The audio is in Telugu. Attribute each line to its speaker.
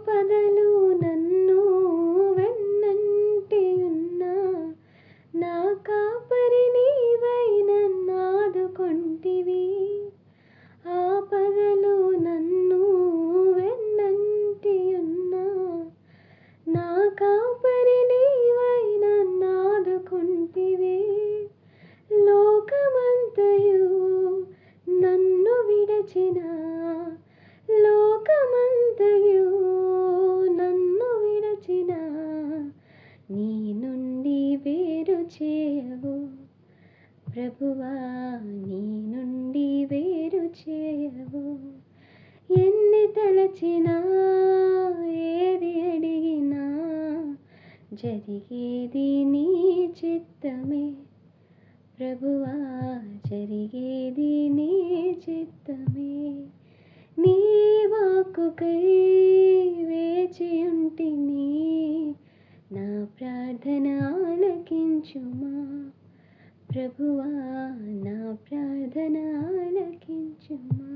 Speaker 1: ఆపదలు నన్ను వెన్నంటి ఉన్నా నా కాపరి నీవై నన్నాదుకొంటివి. ఆపదలు నన్ను వెన్నంటి ఉన్నా నా కాపరి నీవై నన్నాదుకొంటివి. లోకమంతయు నన్ను విడచిన లోకమంతయు నన్ను విడచిన నీ నుండి వేరు చేయవు ప్రభువా, నీ నుండి వేరు చేయవు. ఎన్ని తలచినా ఏది అడిగినా జరిగేది నీ చిత్తమే ప్రభువా, జరిగేది నీ చిత్తమే. నీ వాక్కుకై వేచియుంటిని, నా ప్రార్థన ఆలకించుమా ప్రభువా, నా ప్రార్థన ఆలకించుమా.